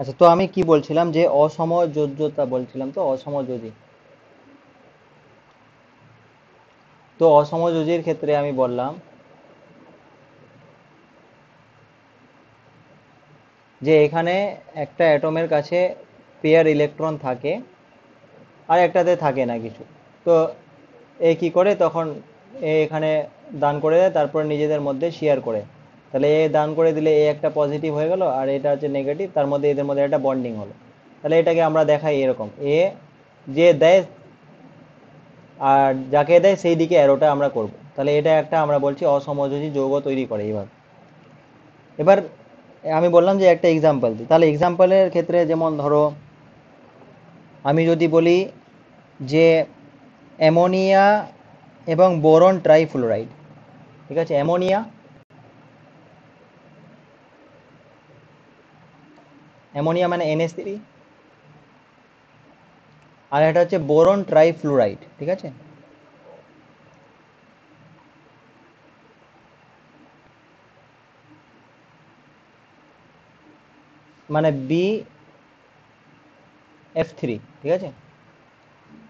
আচ্ছা, তো আমি কি বলছিলাম যে অসমযোজ্যতা বলছিলাম, তো অসমযোজী। তো অসমযোজীর ক্ষেত্রে আমি বললাম যে এখানে একটা অ্যাটমের কাছে পেয়ার ইলেকট্রন থাকে আর একটাতে থাকে না কিছু। তো এ কি করে তখন, এখানে দান করে দেয়, তারপর নিজেদের মধ্যে শেয়ার করে। তাহলে এ দান করে দিলে এ একটা পজিটিভ হয়ে গেল আর এটা হচ্ছে নেগেটিভ, তার মধ্যে এদের মধ্যে একটা বন্ডিং হলো। তাহলে এটাকে আমরা দেখাই এরকম, এ যে দেয় আর যাকে দেয় সেই দিকে অ্যারোটা আমরা করব। তাহলে এটা একটা আমরা বলছি অসমযোজী যৌগ তৈরি করে এইভাবে। এবার আমি বললাম যে একটা এক্সাম্পল দিই, তাহলে এক্সাম্পলের ক্ষেত্রে যেমন ধরো আমি যদি বলি যে অ্যামোনিয়া এবং বোরন ট্রাইফ্লোরাইড, ঠিক আছে, অ্যামোনিয়া, অ্যামোনিয়া মানে NH3, আর এটা হচ্ছে বোরন ট্রাইফ্লোরাইড, ঠিক আছে। মানে BF3, ঠিক আছে।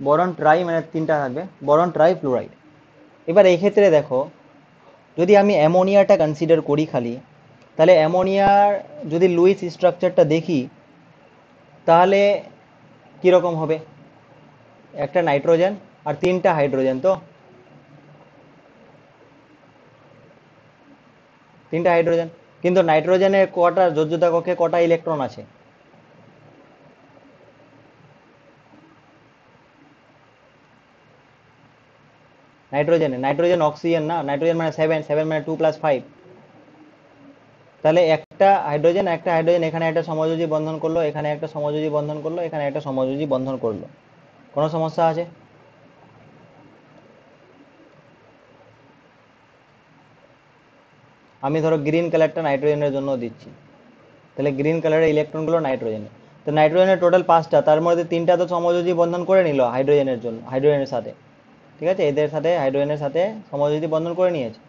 বোরন ট্রাই মানে তিনটা থাকবে, বোরন ট্রাইফ্লোরাইড। এবার এই ক্ষেত্রে দেখো, যদি আমি অ্যামোনিয়াটা কনসিডার করি খালি, তাহলে অ্যামোনিয়ার যদি লুইস স্ট্রাকচারটা দেখি তাহলে কীরকম হবে, একটা নাইট্রোজেন আর তিনটা হাইড্রোজেন, তো তিনটা হাইড্রোজেন। কিন্তু নাইট্রোজেনের কটা যোজ্যতা কক্ষে কটা ইলেকট্রন আছে? নাইট্রোজেন অক্সিজেন না, নাইট্রোজেন মানে 7 মানে 2+5। তাহলে একটা হাইড্রোজেন এখানে একটা সমযোজী বন্ধন করলো, এখানে একটা সমযোজী বন্ধন করলো, এখানে একটা সমযোজী বন্ধন করলো। কোনো সমস্যা আছে? আমি ধরো গ্রিন কালারটা নাইট্রোজেনের জন্য দিচ্ছি, তাহলে গ্রিন কালারের ইলেকট্রনগুলো নাইট্রোজেনের। তো নাইট্রোজেনের টোটাল 5টা, তার মধ্যে 3টা তো সমযোজী বন্ধন করে নিল হাইড্রোজেনের জন্য, হাইড্রোজেনের সাথে, ঠিক আছে, এদের সাথে হাইড্রোজেনের সাথে সমযোজী বন্ধন করে নিয়েছে।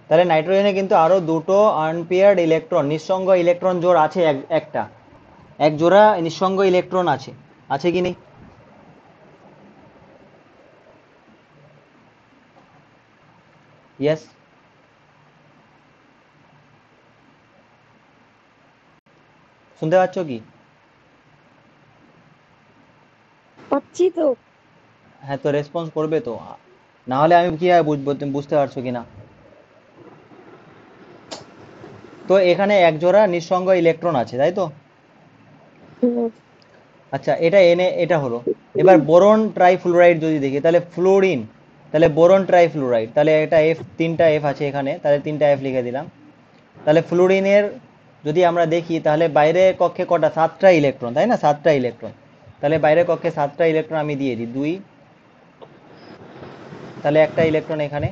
তাহলে নাইট্রোজেনে কিন্তু আরো দুটো আনপেয়ার্ড ইলেকট্রন, নিঃসঙ্গ ইলেকট্রন জোড় আছে, একটা এক জোড়া নিঃসঙ্গ ইলেকট্রন আছে, আছে কি নেই? ইয়েস। শুনতে পাচ্ছ কি? পাচ্ছি তো। হ্যাঁ, তো রেসপন্স করবে তো, না হলে আমি কিভাবে বুঝবো তুমি বুঝতে পারছো কিনা। তো এখানে এক জোড়া নিঃসঙ্গ ইলেকট্রন আছে, তাই তো? হুম, আচ্ছা, এটা এনে এটা হলো। এবার বোরন ট্রাইফ্লোরাইড যদি দেখি, তাহলে ফ্লোরিন, তাহলে বোরন ট্রাইফ্লোরাইড, তাহলে এটা এফ, তিনটা এফ আছে এখানে, তাহলে তিনটা এফ লিখে দিলাম। তাহলে ফ্লোরিনের যদি আমরা দেখি তাহলে বাইরের কক্ষে কটা, 7টা ইলেকট্রন, তাই না, 7টা ইলেকট্রন। তাহলে বাইরের কক্ষে 7টা ইলেকট্রন আমি দিয়ে দিই, 2, তাহলে একটা ইলেকট্রন এখানে,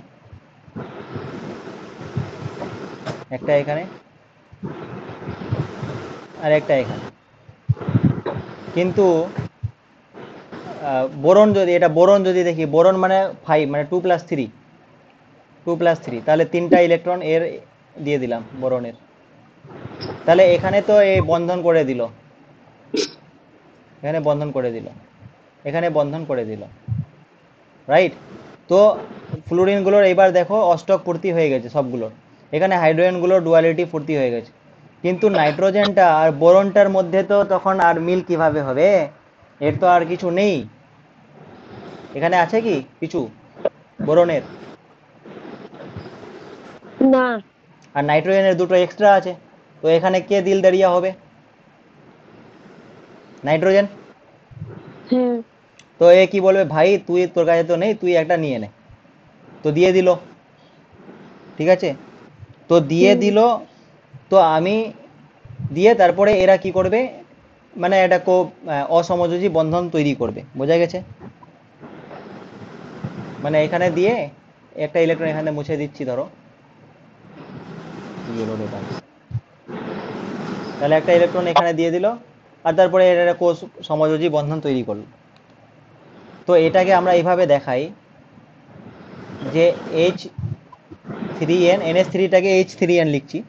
একটা এখানে, আর একটা এখানে। কিন্তু বোরন যদি দেখি, বোরন মানে 5 মানে 2+3, 2+3, তাহলে তিনটা ইলেকট্রন এর দিয়ে দিলাম বোরনের। তাহলে এখানে তো এই বন্ধন করে দিল, এখানে বন্ধন করে দিল, এখানে বন্ধন করে দিল, রাইট। তো ফ্লুরিনগুলোর এবার দেখো অষ্টক পূর্তি হয়ে গেছে সবগুলোর, এখানে হাইড্রোজেনগুলোর ডুয়ালিটি পূর্তি হয়ে গেছে। কিন্তু নাইট্রোজেনটা আর বোরনটার মধ্যে তো তখন আর মিল কিভাবে হবে, এর তো আর কিছু নেই। এখানে আছে কি কিছু বোরনের? না। আর নাইট্রোজেনের দুটো এক্সট্রা আছে, তো এখানে কে দিল দাঁড়িয়ে হবে? নাইট্রোজেন। হ্যাঁ। তো এ কি বলবে, ভাই তুই, তোর কাছে তো নেই, তুই একটা নিয়ে নে। তো দিয়ে দিল, ঠিক আছে। তো দিয়ে হুম, দিল, তো আমি দিয়ে তারপরে এরা কি করবে, মানে এটা অসমযোজী বন্ধন তৈরি করবে, বোঝা গেছে? মানে এখানে দিয়ে একটা ইলেকট্রন এখানে মুছে দিচ্ছি ধরো, কি হলো রে ভাই, তাহলে একটা ইলেকট্রন এখানে দিয়ে দিল, আর তারপরে এটা একটা কোষ সমযোজী বন্ধন তৈরি করলো। তো এটাকে আমরা এইভাবে দেখাই যে H3N, NH3টাকে H3N লিখছি,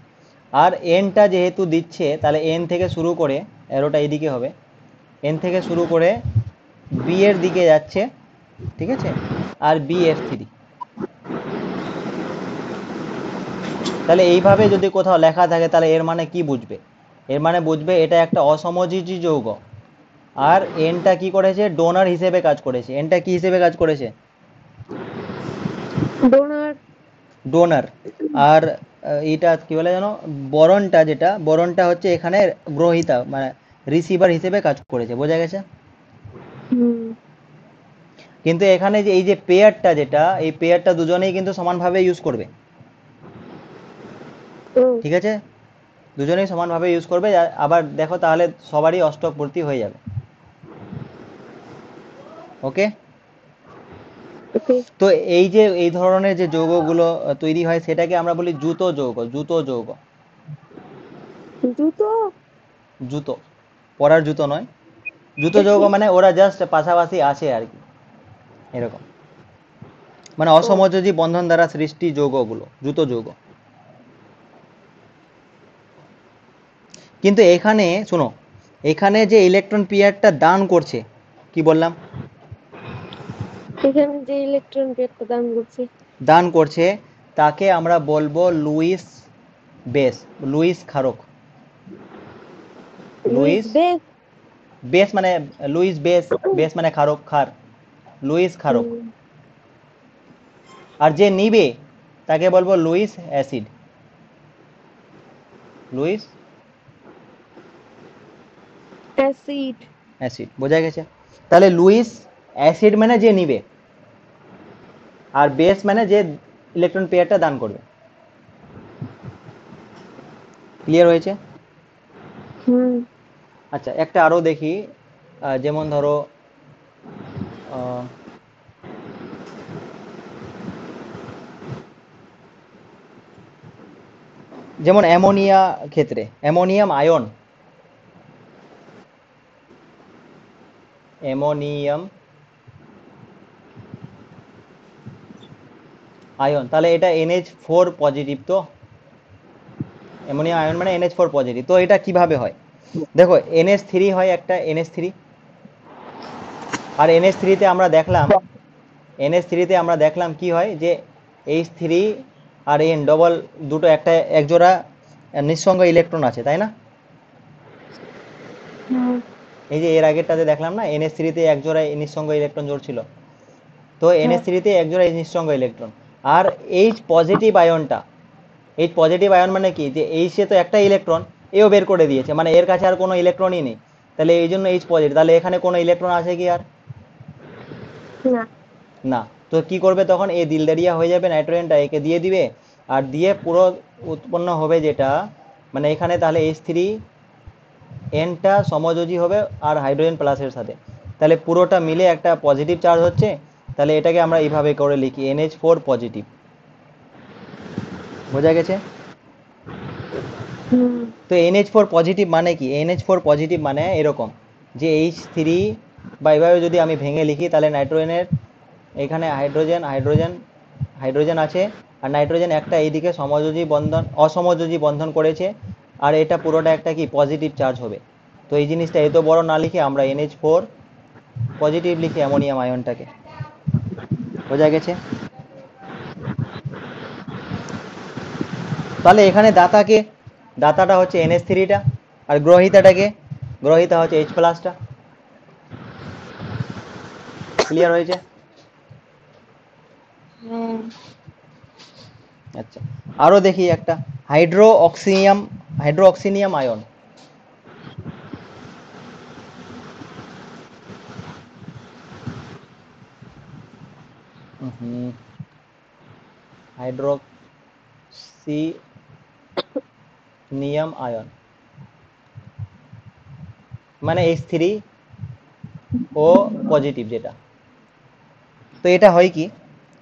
আর এনটা যেহেতু দিচ্ছে তাহলে এন থেকে শুরু করে, অ্যারোটা এইদিকে হবে, এন থেকে শুরু করে বি এর দিকে যাচ্ছে, ঠিক আছে, আর BF3। তাহলে এইভাবে যদি কোথাও লেখা থাকে তাহলে এর মানে কি বুঝবে? এর মানে বুঝবে এটা একটা অসমযোজী যৌগ। আর এনটা কি করেছে? ডোনার হিসেবে কাজ করেছে। এনটা কি হিসেবে কাজ করেছে? ডোনার। ডোনার। আর এটা কি বলে জানো, বরনটা, যেটা বরনটা হচ্ছে এখানে গ্রহীতা, মানে রিসিভার হিসেবে কাজ করেছে। বোঝা গেছে? হুম। কিন্তু এখানে যে এই যে পেয়ারটা, যেটা এই পেয়ারটা দুজনেই কিন্তু সমানভাবে ইউজ করবে, ও। ঠিক আছে, দুজনেই সমানভাবে ইউজ করবে। আবার দেখো তাহলে সবারই অষ্টক পূর্তি হয়ে যাবে। ওকে। ওকে। তো এই যে এই ধরনের যে যৌগগুলো তৈরি হয় সেটাকে আমরা বলি জুতো যৌগ। জুতো যৌগ। জুতো। জুতো, পরার জুতো নয়। জুতো যৌগ মানে ওরা জাস্ট পাশাপাশি আছে আর কি, এরকম, মানে ও। অসমযোজী বন্ধন দ্বারা সৃষ্টি যৌগগুলো জুতো যৌগ। কিন্তু এখানে শোনো, এখানে যে ইলেকট্রন পেয়ারটা দান করছে, কি বললাম, এখানে যে ইলেকট্রন পেয়ারটা দান করছে। দান করছে, তাকে আমরা বলবো লুইস বেস, লুইস ক্ষারক। Lewis Lewis base. বেস মানে লুইস বেস, বেস মানে ক্ষারক, ক্ষার, লুইস ক্ষারক। হুম। আর যে নিবে তাকে বলবো Luis acid, Luis acid. Acid. বোঝা গেছে? তাহলে লুইস অ্যাসিড মানে যে নিবে, আর বেস মানে যে ইলেকট্রন পেয়ারটা দান করবে। ক্লিয়ার হয়েছে? হুম। আচ্ছা, একটা আরো দেখি, যেমন ধরো আহ, যেমন অ্যামোনিয়া ক্ষেত্রে অ্যামোনিয়াম আয়ন, অ্যামোনিয়াম আয়ন, তাহলে এটা NH4 পজিটিভ। তো অ্যামোনিয়াম আয়ন মানে NH4 পজিটিভ। তো এটা কিভাবে হয়? দেখো NH3 হয় একটা, NH3। আর NH3 তে আমরা দেখলাম, NH3 তে আমরা দেখলাম কি হয়, যে H3 আর N ডবল দুটো, একটা এক জোড়া নিঃসঙ্গ ইলেকট্রন আছে, তাই না? হুম। এই যে এর আগেরটাতে দেখলাম না, NH3 তে এক জোড়া নিঃসঙ্গ ইলেকট্রন জোড় ছিল। তো হ্যাঁ। NH3 তে এক জোড়া নিঃসঙ্গ ইলেকট্রন। আর H পজিটিভ আয়নটা, H পজিটিভ আয়ন মানে কি, যে H এ তো একটা ইলেকট্রন, এও বের করে দিয়েছে, মানে এর কাছে আর কোনো ইলেকট্রনই নেই, তাহলে এই জন্য H পজিটিভ। তাহলে এখানে কোনো ইলেকট্রন আছে কি আর? না। না। তো কি করবে তখন? এ দিলদারিয়া হয়ে যাবে, নাইট্রোজেনটা একে দিয়ে দিবে, আর দিয়ে পুরো উৎপন্ন হবে যেটা, মানে এখানে তাহলে H3 এনটা সমযোজী হবে আর হাইড্রোজেন প্লাসের সাথে, তাহলে পুরোটা মিলে একটা পজিটিভ চার্জ হচ্ছে। তাহলে এটাকে আমরা এইভাবে করে লিখি NH4 পজিটিভ। বোঝা গেছে? হুম। তো NH4 পজিটিভ মানে কি? NH4 পজিটিভ মানে এরকম, যে H3, বা এভাবে যদি আমি ভেঙে লিখি তাহলে নাইট্রোজেনের এখানে হাইড্রোজেন হাইড্রোজেন হাইড্রোজেন আছে, আর নাইট্রোজেন একটা এইদিকে সমযোজী বন্ধন, অসমযোজী বন্ধন করেছে, আর এটা পুরোটা একটা কি পজিটিভ চার্জ হবে। তো এই জিনিসটা এত বড় না লিখে আমরা NH4 পজিটিভ লিখি অ্যামোনিয়াম আয়নটাকে। বোঝা গেছে? তাহলে এখানে দাতাকে, দাতাটা হচ্ছে NH3টা, আর গ্রহিতাটাকে, গ্রহিতা হচ্ছে H প্লাসটা। ক্লিয়ার হয়েছে? হ্যাঁ। আচ্ছা, আরো দেখি একটা, হাইড্রো অক্সিনিয়াম আয়ন। হাইড্রোক্সিনিয়াম আয়ন মানে H3O পজিটিভ যেটা। তো এটা হয় কি,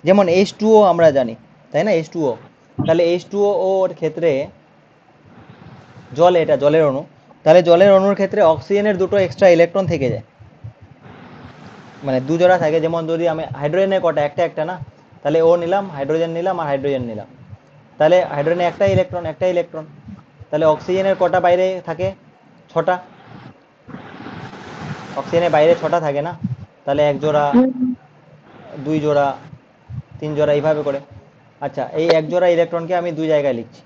যেমন H2O আমরা জানি, তাই না, H2O। তাহলে H2O ওর ক্ষেত্রে জল, এটা জলের অণু, তাহলে জলের অণুর ক্ষেত্রে অক্সিজেনের দুটো এক্সট্রা ইলেকট্রন থেকে যায়, মানে দু জোড়া থাকে। যেমন যদি আমি হাইড্রোজেনের কটা, একটা একটা না, তাহলে ও নিলাম, হাইড্রোজেন নিলাম, আর হাইড্রোজেন নিলাম, তাহলে হাইড্রোজেনে একটা ইলেকট্রন, একটা ইলেকট্রন। তাহলে অক্সিজেনের কটা বাইরে থাকে? 6টা। অক্সিজেনের বাইরে 6টা থাকে না? তাহলে 1 জোড়া, হুম 2 জোড়া, 3 জোড়া, এইভাবে করে। আচ্ছা, এই 1 জোড়া ইলেকট্রনকে আমি 2 জায়গায় লিখছি,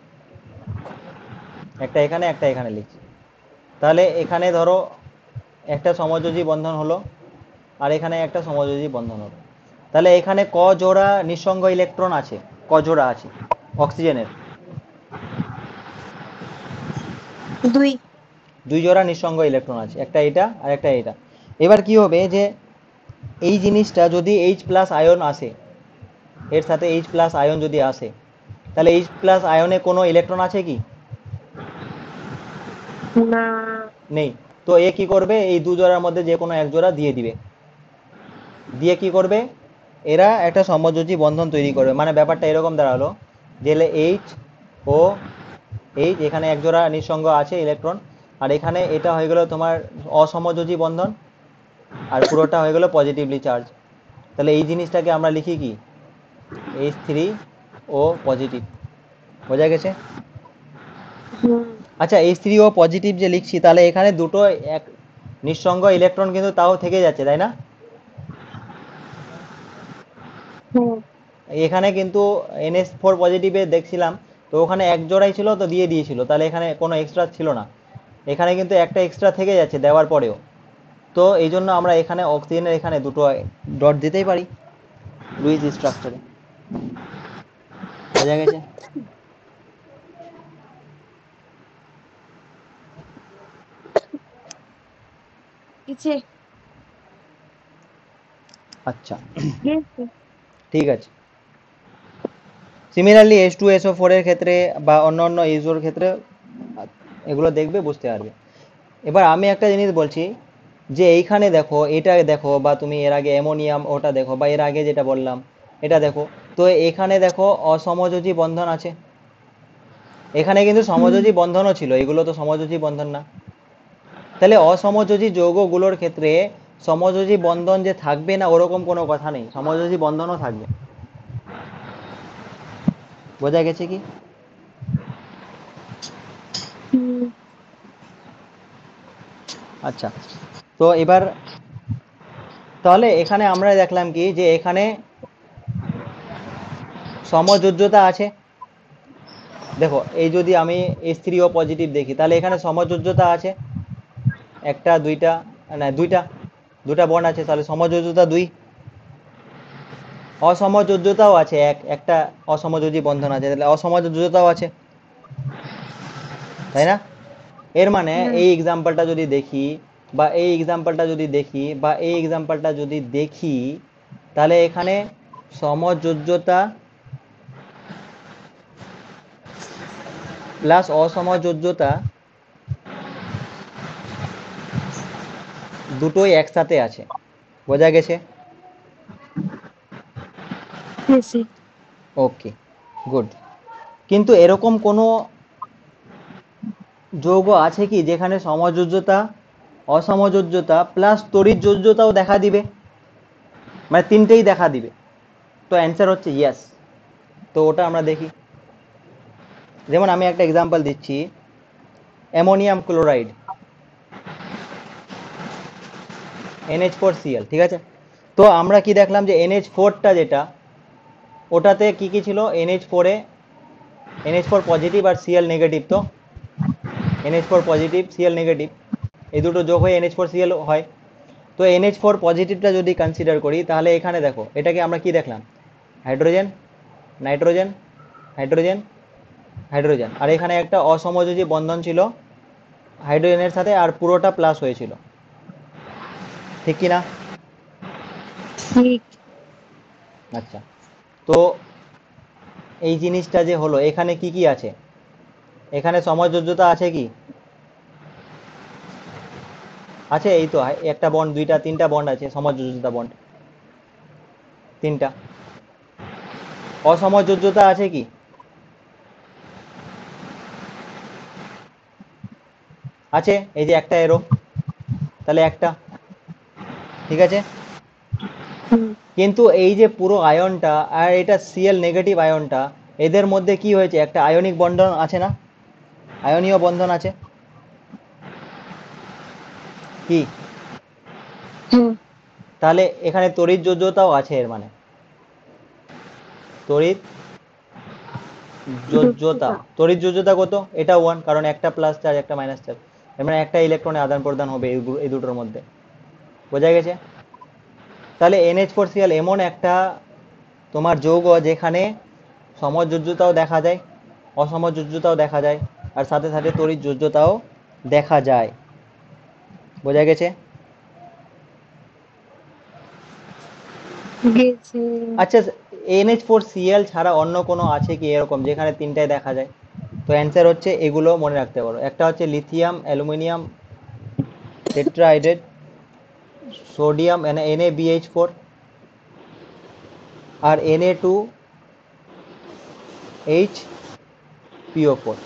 একটা এখানে একটা এখানে লিখছি। তাহলে এখানে ধরো একটা সমযোজী বন্ধন হলো, আর এখানে একটা সমযোজী বন্ধন হলো। তাহলে এখানে ক জোড়া নিঃসঙ্গ ইলেকট্রন আছে? ক জোড়া আছে অক্সিজেনের? 2 2 জোড়া নিঃসঙ্গ ইলেকট্রন আছে, একটা এটা আর একটা এটা। এবার কি হবে যে এই জিনিসটা যদি এইচ প্লাস আয়ন আসে, এর সাথে এইচ প্লাস আয়ন যদি আসে, তাহলে এইচ প্লাস আয়নে কোনো ইলেকট্রন আছে কি? না নেই। তো এ কি করবে, এই 2 জোড়ার মধ্যে যে কোনো 1 জোড়া দিয়ে দিবে, দিয়ে কি করবে, এরা একটা সমযোজী বন্ধন তৈরি করবে। মানে ব্যাপারটা এরকম দাঁড়ালো যে এইচ ও এইচ, এখানে 1 জোড়া নিঃসঙ্গ আছে ইলেকট্রন, আর এখানে এটা হয়ে গেল তোমার অসমযোজী বন্ধন, আর পুরোটা হয়ে গেল পজিটিভলি চার্জ। তাহলে এই জিনিসটাকে আমরা লিখি কি, H3 ও পজিটিভ। বোঝা গেছে? হুম আচ্ছা, H3 ও পজিটিভ যে লিখছি, তাহলে এখানে দুটো এক নিঃসঙ্গ ইলেকট্রন কিন্তু তাও থেকে যাচ্ছে, তাই না? হ্যাঁ এখানে কিন্তু NH4 পজিটিভে দেখছিলাম, তো ওখানে 1 জোড়াই ছিল, তো দিয়ে দিয়েছিল, তাহলে এখানে কোনো এক্সট্রা ছিল না। এখানে কিন্তু একটা এক্সট্রা থেকে যাচ্ছে দেওয়ার পরেও। তো এই জন্য আমরা এখানে অক্সিজেনের এখানে দুটো ডট দিতেই পারি লুইস স্ট্রাকচারে। বোঝা গেছে? কিছে আচ্ছা, গেছে ঠিক আছে। সিমিলারলি H2SO4 এর ক্ষেত্রে বা অন্য অন্য ইউজোর ক্ষেত্রে এগুলো দেখবে, বুঝতে পারবে। এবার আমি একটা জিনিস বলছি, যে এইখানে দেখো, এটা দেখো, বা তুমি এর আগে অ্যামোনিয়াম ওটা দেখো, বা এর আগে যেটা বললাম এটা দেখো, তো এখানে দেখো অসমযোজী বন্ধন আছে, এখানে কিন্তু হুম সমযোজী বন্ধনও ছিল, এগুলো তো সমযোজী বন্ধন না। তাহলে অসমযোজী যৌগগুলোর ক্ষেত্রে সমযোজী বন্ধন যে থাকবে না ওরকম কোনো কথা নেই, সমযোজী বন্ধনও থাকবে। বোঝা গেছে কি? হুম আচ্ছা, তো এবার তাহলে এখানে আমরা দেখলাম কি, যে এখানে সমযোজ্যতা আছে। দেখো, এই যদি আমি H3 ও পজিটিভ দেখি, তাহলে এখানে সমযোজ্যতা আছে, একটা দুইটা, না দুইটা, দুটা বন্ড আছে, তাহলে সমযোজ্যতা 2। অসমযোজ্যতাও আছে, একটা অসমযোজী বন্ধন আছে, তাহলে অসমযোজ্যতাও আছে, তাই না? এর মানে হুম এই এক্সাম্পলটা যদি দেখি, বা এই এক্সাম্পলটা যদি দেখি, বা এই এক্সাম্পলটা যদি দেখি, তাহলে এখানে সমযোজ্যতা প্লাস অসমযোজ্যতা দুটোই একসাথে আছে। বোঝা গেছে? গেছে ওকে, গুড। কিন্তু এরকম কোনো যৌগ আছে কি যেখানে সমযোজ্যতা, অসমযোজ্যতা প্লাস তড়িৎযোজ্যতাও দেখা দিবে, মানে তিনটেই দেখা দিবে? তো অ্যান্সার হচ্ছে ইয়েস। তো ওটা আমরা দেখি। যেমন আমি একটা এক্সাম্পল দিচ্ছি, অ্যামোনিয়াম ক্লোরাইড, NH4Cl, ঠিক আছে? তো আমরা কি দেখলাম, যে NH4টা যেটা, ওটাতে কি কি ছিল, NH4 এ NH4 পজিটিভ আর Cl নেগেটিভ। তো NH4 পজিটিভ Cl নেগেটিভ, এই দুটো যোগ হয়ে NH4Cl হয়। তো NH4 পজিটিভটা যদি কনসিডার করি, তাহলে এখানে দেখো, এটাকে আমরা কি দেখলাম, হাইড্রোজেন, নাইট্রোজেন, হাইড্রোজেন, হাইড্রোজেন, আর এখানে একটা অসমযোজী বন্ধন ছিল হাইড্রোজেনের সাথে, আর পুরোটা প্লাস হয়েছিল, ঠিক কি না? ঠিক আচ্ছা, তো এই জিনিসটা যে হলো, এখানে কি কি আছে, এখানে সমযোজ্যতা আছে কি? আছে, এই তো একটা বন্ড, দুইটা, তিনটা বন্ড আছে, সমযোজ্যতা বন্ড তিনটা। অসমযোজ্যতা আছে কি? আছে, এই যে একটা এরো, তাহলে একটা, ঠিক আছে। হুম কিন্তু এই যে পুরো আয়নটা আর এটা Cl নেগেটিভ আয়নটা, এদের মধ্যে কি হয়েছে, একটা আয়নিক বন্ডন আছে না? আয়নীয় বন্ধন আছে কি? হ্যাঁ, তাহলে এখানে তড়িৎ যোজ্যতাও আছে, এর মানে তড়িৎ যোজ্যতা। যোগ্যতা। তড়িৎ যোজ্যতা কত? এটা 1, কারণ একটা প্লাস চার্জ একটা মাইনাস চার্জ, এর মানে একটা ইলেকট্রনের আদান প্রদান হবে এই দুটোর মধ্যে। বোঝা গেছে? তাহলে NH4Cl এমন একটা তোমার যৌগ যেখানে সমযোজ্যতাও দেখা যায়, অসমযোজ্যতাও দেখা যায়, আর সাথে সাথে তড়িৎ যোজ্যতাও দেখা যায়। বোঝা গেছে? গেছে। আচ্ছা, NH4Cl ছাড়া অন্য কোনো আছে কি এরকম যেখানে তিনটায় দেখা যায়? তো অ্যান্সার হচ্ছে এগুলো মনে রাখতে পারো। একটা হচ্ছে লিথিয়াম অ্যালুমিনিয়াম টেট্রাহাইড্রেট, সোডিয়াম NaBH4, আর Na2HPO4।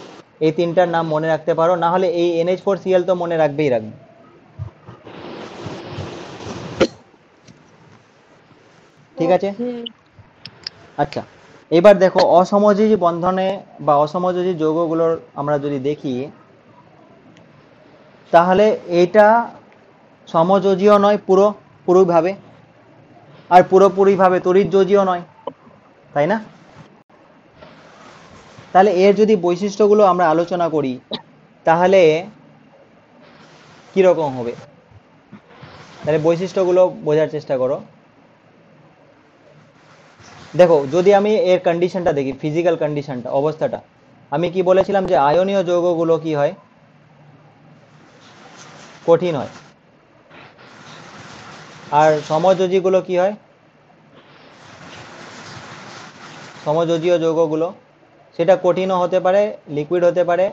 এই তিনটার নাম মনে রাখতে পারো, না হলে এই NH4Cl তো মনে রাখবেই রাখবে। ঠিক আছে? ওকে। আচ্ছা, এবার দেখো অসমযোজী বন্ধনে বা অসমযোজী যৌগগুলোর আমরা যদি দেখি, তাহলে এটা সমযোজীয় নয় পুরোপুরিভাবে, আর পুরোপুরিভাবে তড়িৎযোজীয় নয়, তাই না? তাহলে এর যদি বৈশিষ্ট্যগুলো আমরা আলোচনা করি তাহলে কিরকম হবে? তাহলে বৈশিষ্ট্যগুলো বোঝার চেষ্টা করো। দেখো, যদি আমি এর কন্ডিশনটা দেখি, ফিজিক্যাল কন্ডিশনটা, অবস্থাটা, আমি কি বলেছিলাম যে আয়নীয় যৌগগুলো কি হয়? কঠিন হয়। আর সমযোজীগুলো কি হয়? সমযোজীয় যৌগগুলো সেটা কঠিনও হতে পারে, লিকুইড হতে পারে,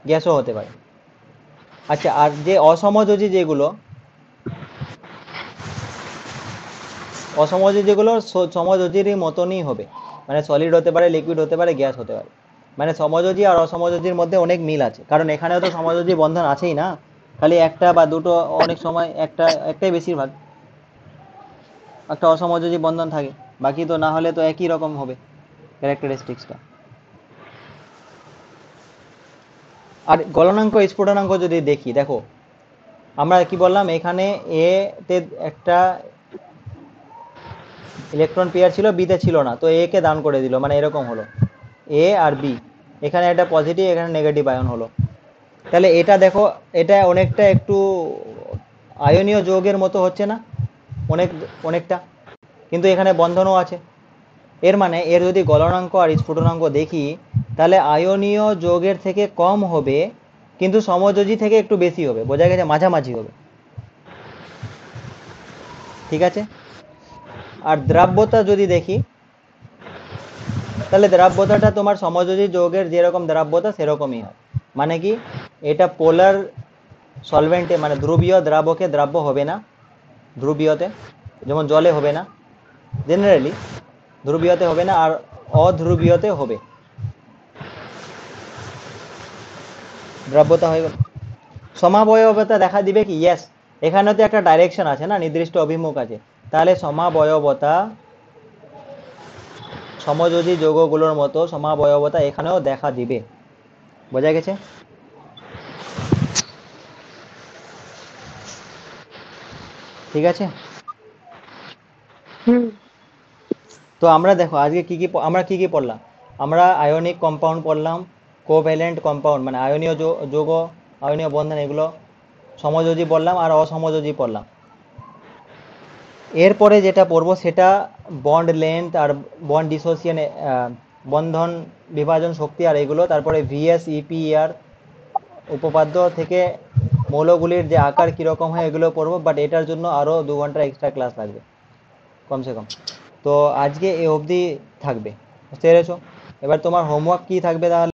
গ্যাসও হতে পারে। আচ্ছা, আর যে অসমযোজী যেগুলো, অসমযোজী যেগুলো সমযোজীর মতনই হবে, মানে সলিড হতে পারে, লিকুইড হতে পারে, গ্যাস হতে পারে। মানে সমযোজী আর অসমযোজীর মধ্যে অনেক মিল আছে, কারণ এখানেও তো সমযোজী বন্ধন আছেই না, খালি একটা বা দুটো, অনেক সময় একটাই বেশিরভাগ, একটা অসমযোজী বন্ধন থাকে, বাকি তো না হলে তো একই রকম হবে ক্যারেক্টারিস্টিক্সটা। আর গলনাঙ্ক স্ফুটনাঙ্ক যদি দেখি, দেখো আমরা কি বললাম, এখানে এ তে একটা ইলেকট্রন পেয়ার ছিল, বি তে ছিল না, তো এ কে দান করে দিল, মানে এরকম হলো এ আর বি, এখানে একটা পজিটিভ এখানে নেগেটিভ আয়ন হলো। তাহলে এটা দেখো, এটা অনেকটা একটু আয়নীয় যৌগের মতো হচ্ছে না? অনেকটা, কিন্তু এখানে বন্ধনও আছে। এর মানে এর যদি গলনাঙ্ক আর স্ফুটনাঙ্ক দেখি, তাহলে আয়নীয় যৌগের থেকে কম হবে, কিন্তু সমযোজী থেকে একটু বেশি হবে। বোঝা গেছে? মাঝামাঝি হবে। ঠিক আছে? আর দ্রাব্যতা যদি দেখি, তাহলে দ্রাব্যতাটা তোমার সমযোজী যৌগের যেরকম দ্রাব্যতা সেরকমই হয়। মানে কি, এটা পোলার সলভেন্টে, মানে ধ্রুবীয় দ্রাবকে দ্রাব্য হবে না, ধ্রুবীয়তে, যেমন জলে হবে না, জেনারেলি ধ্রুবীয়তে হবে না, আর অধ্রুবীয়তে হবে। দ্রাব্যতা হয়ে গেল। সমাবয়বতা দেখা দিবে কি? ইয়েস, এখানে তো একটা ডাইরেকশন আছে না, নির্দিষ্ট অভিমুখ আছে, তাহলে সমাবয়বতা সমযোজী যৌগগুলোর মতো সমাবয়বতা এখানেও দেখা দিবে। বোঝা গেছে? ঠিক আছে? হুম। তো আমরা দেখো আজকে আমরা কি কি পড়লাম। আমরা আয়নিক কম্পাউন্ড পড়লাম, কোভ্যালেন্ট কম্পাউন্ড মানে আয়নীয় যৌগ, আয়নীয় বন্ধন, এগুলো সমযোজী পড়লাম, আর অসমযোজী পড়লাম। এরপরে যেটা পড়বো সেটা বন্ড লেন্থ আর বন্ড ডিসোসিয়েশন, বন্ধন বিভাজন শক্তি আর এগুলো, তারপরে ভিএস ইপিআর উপপাদ্য থেকে মৌলগুলির যে আকার কীরকম হয় এগুলো পড়বো, বাট এটার জন্য আরও 2 ঘন্টা এক্সট্রা ক্লাস লাগবে কমসে কম। তো আজকে এ অবধি থাকবে, বুঝতে পেরেছো? এবার তোমার হোমওয়ার্ক কি থাকবে তাহলে?